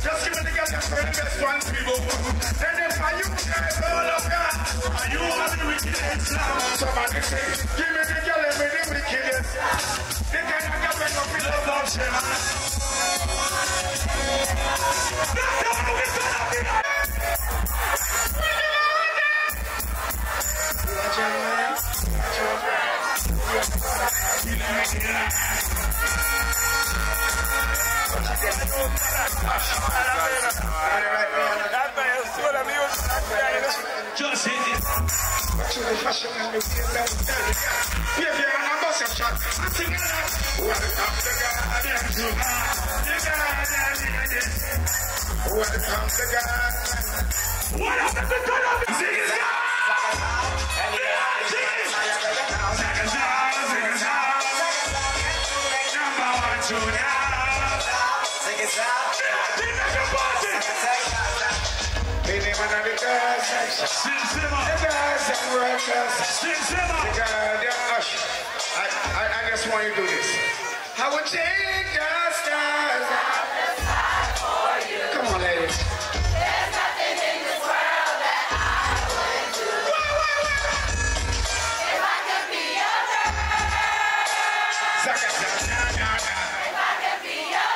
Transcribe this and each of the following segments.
Just give me the girl for the best one, people. Then if I you guys all of God, are you have the wickedest? Somebody say, give me the girl with the wickedest. The kind of girl when you feel love option. Just hit it. Fashion and the feel that if you're on a bus of shot, I'm singing that. Welcome to God and to God. Welcome to God. What up at the gun of the sing it out? Number one, two, now. Sing it out. I just want you to do this. I would change the stars. Come on, ladies. There's nothing in this world that I wouldn't do. If I could be your girl. If I could be your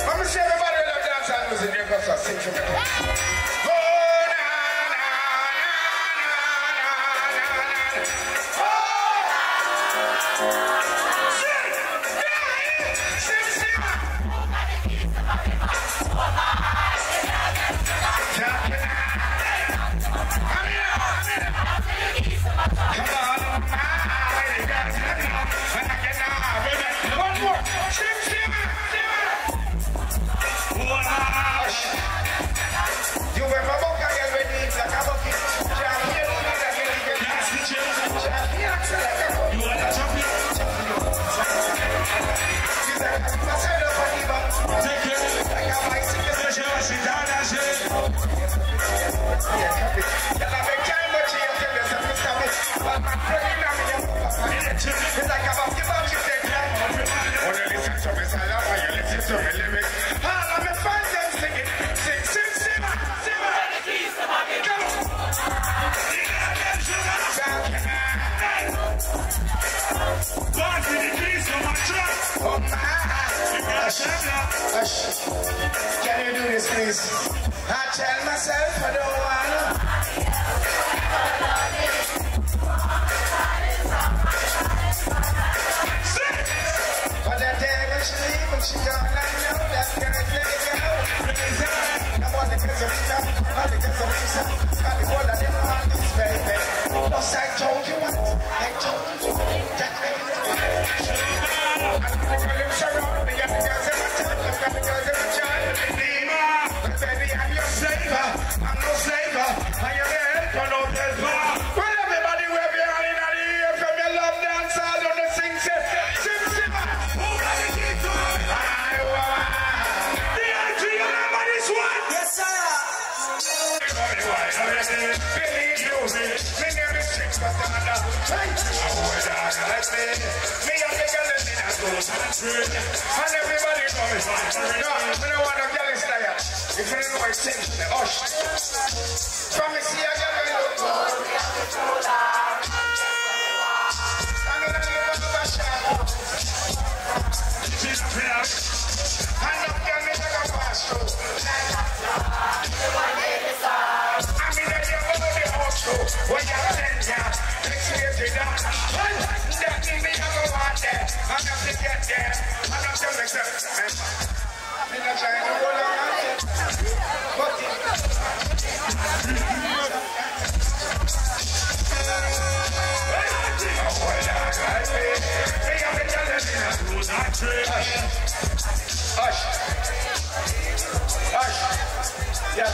Let me see everybody that dance and music. You're going to sing for me. Can you do this, please? I tell myself I don't wanna. But that day when she leave, when she gone, I know that girl is letting go. I'm on the kiss of Lisa, on the kiss of Lisa. Got the one that didn't want this, baby. Plus I told you what, I told you. That baby. I'm gonna live surround me, and the girls in my town, I've got the girls in my child. But baby, I'm your saver, I'm no slaver. I am your helper, no helper. Well, everybody wave your hand in the air from your love dance, all on the sing, say, sim, sim. Who got the key to it? The LG, you remember this one? Yes, sir. Believe you me, me name is Six, but I'm not. Hey, me and the girl in the house, and everybody know it. No, I don't want no girl in style. If you don't know what it's saying, hush. From me see a girl in the house. I'm in the fashion. And the girl in the pass through.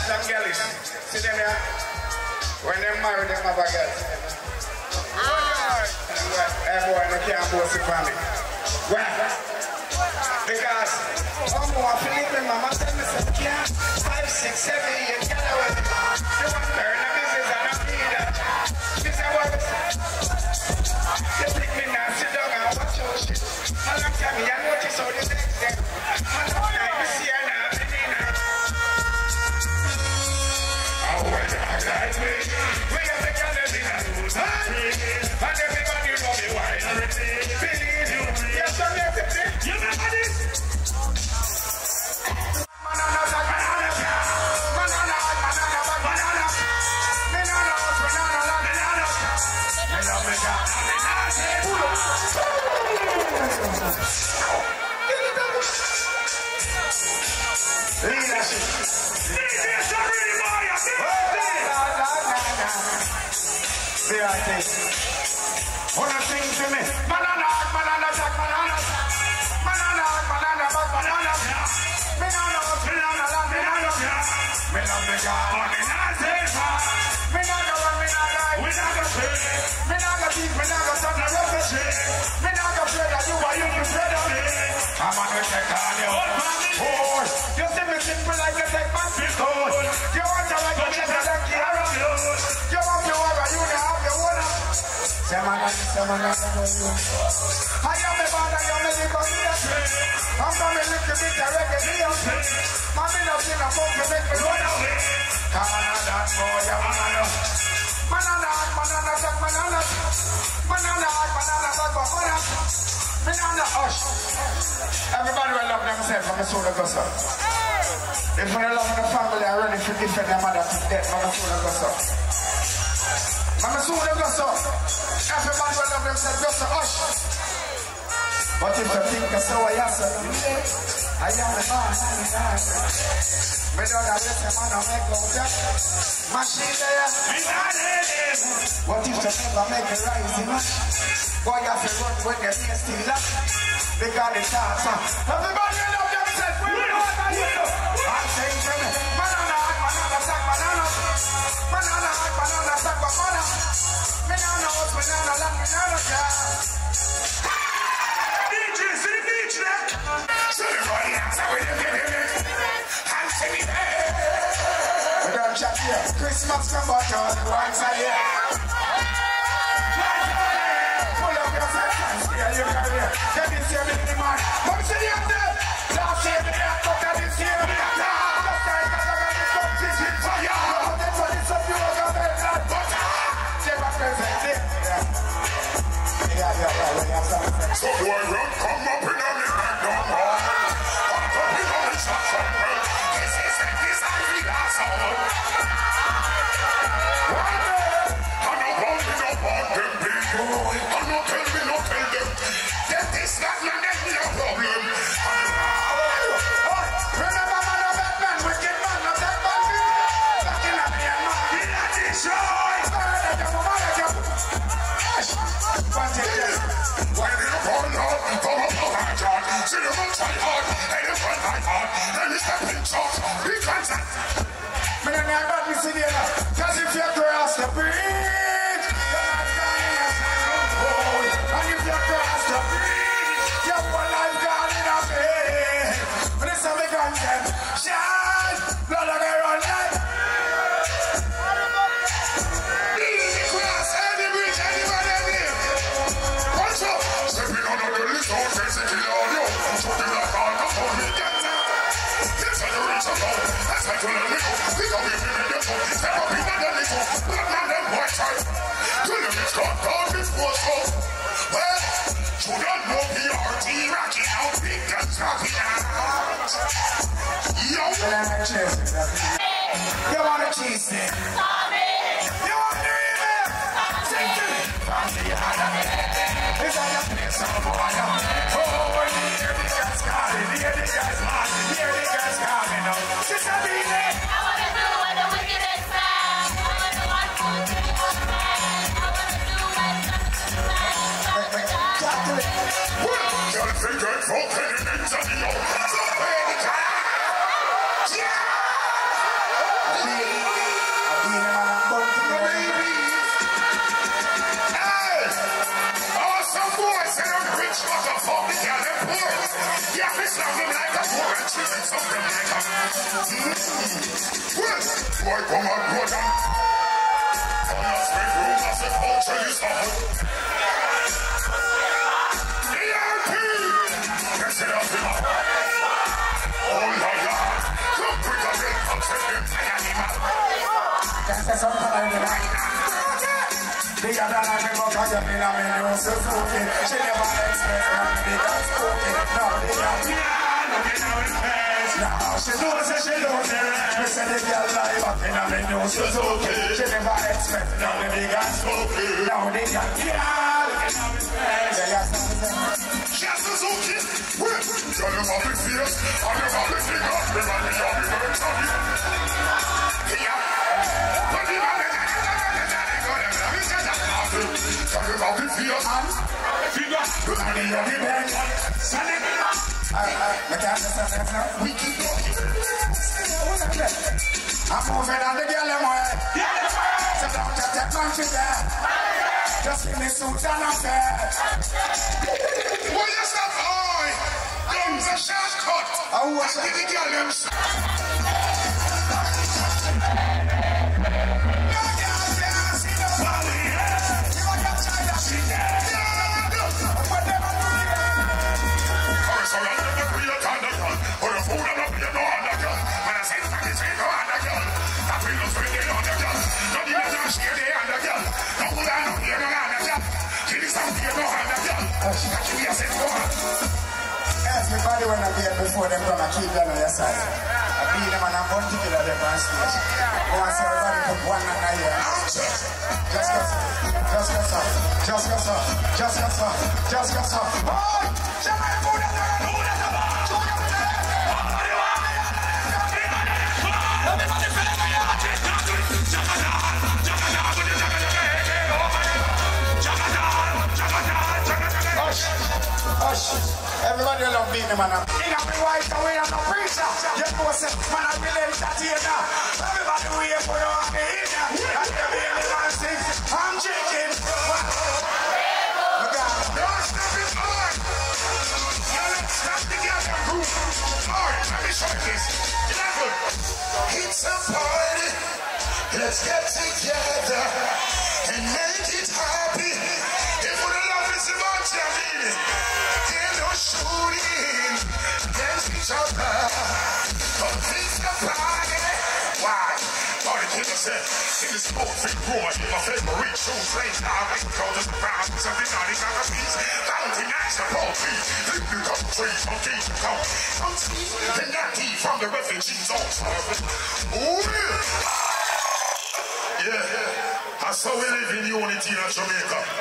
some girls. See them here? When they marry, them have a girl. Hey boy, no can't boast it for me. Why? Because I'm more Philippine, mama tell me some can't 5, 6, 7, 8, get away. You want to learn a business and not be that. She said, what? You pick me now, sit down and watch your shit. How long time you notice how this next day? How long time you see her now, oh, well, dog like me. We have the colors in a loose party. And everybody know me why. Believe you. Yes, I'm everything. You remember this? Banana, banana, banana, banana, banana. Banana, banana, banana. Leadership. Wanna sing to me? Banana, banana, jack, banana. Banana, banana, back, banana. Banana, banana, banana. Me love the guy. Me not go run, me not die. We not go play. Me not go beat, me not go turn the rest of shit. Me not go play that you are you to play that me. I'm on the check on you. Oh, you see me simple like a tech man. You want to like a check like a carrot. You want to worry, you don't have your water. I am a band, I am a little bit. I'm going to look a bit of reggae. I'm in a thing of fun to make me run away. Come on, that boy, I'm on a banana, banana, jack, banana. Banana, banana, jack, banana. Banana, hush. Everybody will love themselves from the soul of God. If you love the family, I'm ready to defend their mother to death from the soul of God. Mama soon they go so. Everybody will love themselves just a hush. But if you think so, I am a man. Me don't have this man on make go back. Machine there. What if you never make a rising up? Boy, you have to run when your knees still up. Because it's hard. Everybody will love themselves. We know what I do. I'm saying to me, banana, banana, sack, banana. Banana, banana, sack, banana. Banana, banana, land, banana, DJ, see the beach there. So everybody else, how will you get in it? And see me there. We don't chat here. Christmas come back on once a year. Pull up your seconds. Yeah, you can hear. Get this here, baby man. Come see you there. Last year, we had to get this here. Just like I got this competition for you. That's what it's up to you. So boy, run, come up in a minute, don't run. Come up in a minute, shut up, bro. This is the last hour. I don't want them people. I don't tell them. That is not no problem. Remember, man, of that man, wicked man, of that man. Back in a man, in a destroy. Why do you call out? Come up on my job. See the man try hard. Hey, the front line hard. Then it's the pink shot. Big contact. Man, I got me sitting here. Cause if you cross the bridge, you're not gone in a single hole. And if you cross the bridge, your whole life gone in a bed. But it's a big gun then. Shine. Blood of their own life. Easy cross any bridge, anybody there. What's up? Stepping on the list, don't face it, kill all you. Talking like all the phone, we get that. Yes, I know it's a goal. That's how you're going to live. We don't give you the phone. Step up in the little. Black man, them white side. Till the mix got down, this was home. Well, you don't know PRT rocking out. Big guns rocking out. Yo. You want a cheese stick? You want the email? Take it. From the other end. It's all your place on the water. Oh, hear the guys calling, hear the guys laughing, hear the guys calling out. Sister Beanie. I wanna do what the wickedest man. I wanna want food to be more man. I wanna do what the man. Talk to it. Well, can't forget for penitence and you. So pay the time. Yeah. of them like a well, boy, come on, brother. On your spring room, I said, culture is on. ERP! Yes, it up, him up. Oh, yeah. Come bring a red box and them animal. That's something I do like. Bigger than I never got you in a minute, so spooky. She never expects me, that's spooky. No, they don't. Now she knows that she knows it. We said the girl live up in a menu, so spooky. She never expects me, no, they got spooky. Now they got Just Suzuki, well, tell them how it feels, and them how it figure, remind me of the birds of you. Yeah, but the man tell them how it feels, and figure, remind me of the birds. I can't understand that now. We keep talking. I'm moving on the girl, I'm away. So don't just take my shit there. Just give me suit and a bed. Well, you stop, boy. Guns a shortcut. Oh, what's that? The girl them. Everybody when I be here before them come and keep them on your side. I be them and I'm going to kill them on stage. I want everybody to put one and here. Just go, sir. Just go, sir. Just go, sir. Just go, sir. Just go, sir. Oh! Everybody love being the man. In a big white away, I'm a preacher. You know what's up, man, I believe that here now. Everybody wait for you on the in here. And the baby man sings, I'm drinking. Don't stop it, boy. Yeah, let's stop the girl and group. Alright, let me show you this. It's a party. Let's get together and make it happy. If we love is a bunch of it. Shooting against each other, complete the party. Why? Party killer said, in this sport, big boy, my favorite shoes, late now, they call us the ground, something not in our piece. Bounty nights, the poultry, live the couple trees, from trees to come. Some trees, the natty from the refugees on service. Ooh, yeah. Yeah, that's how we live in unity in Jamaica.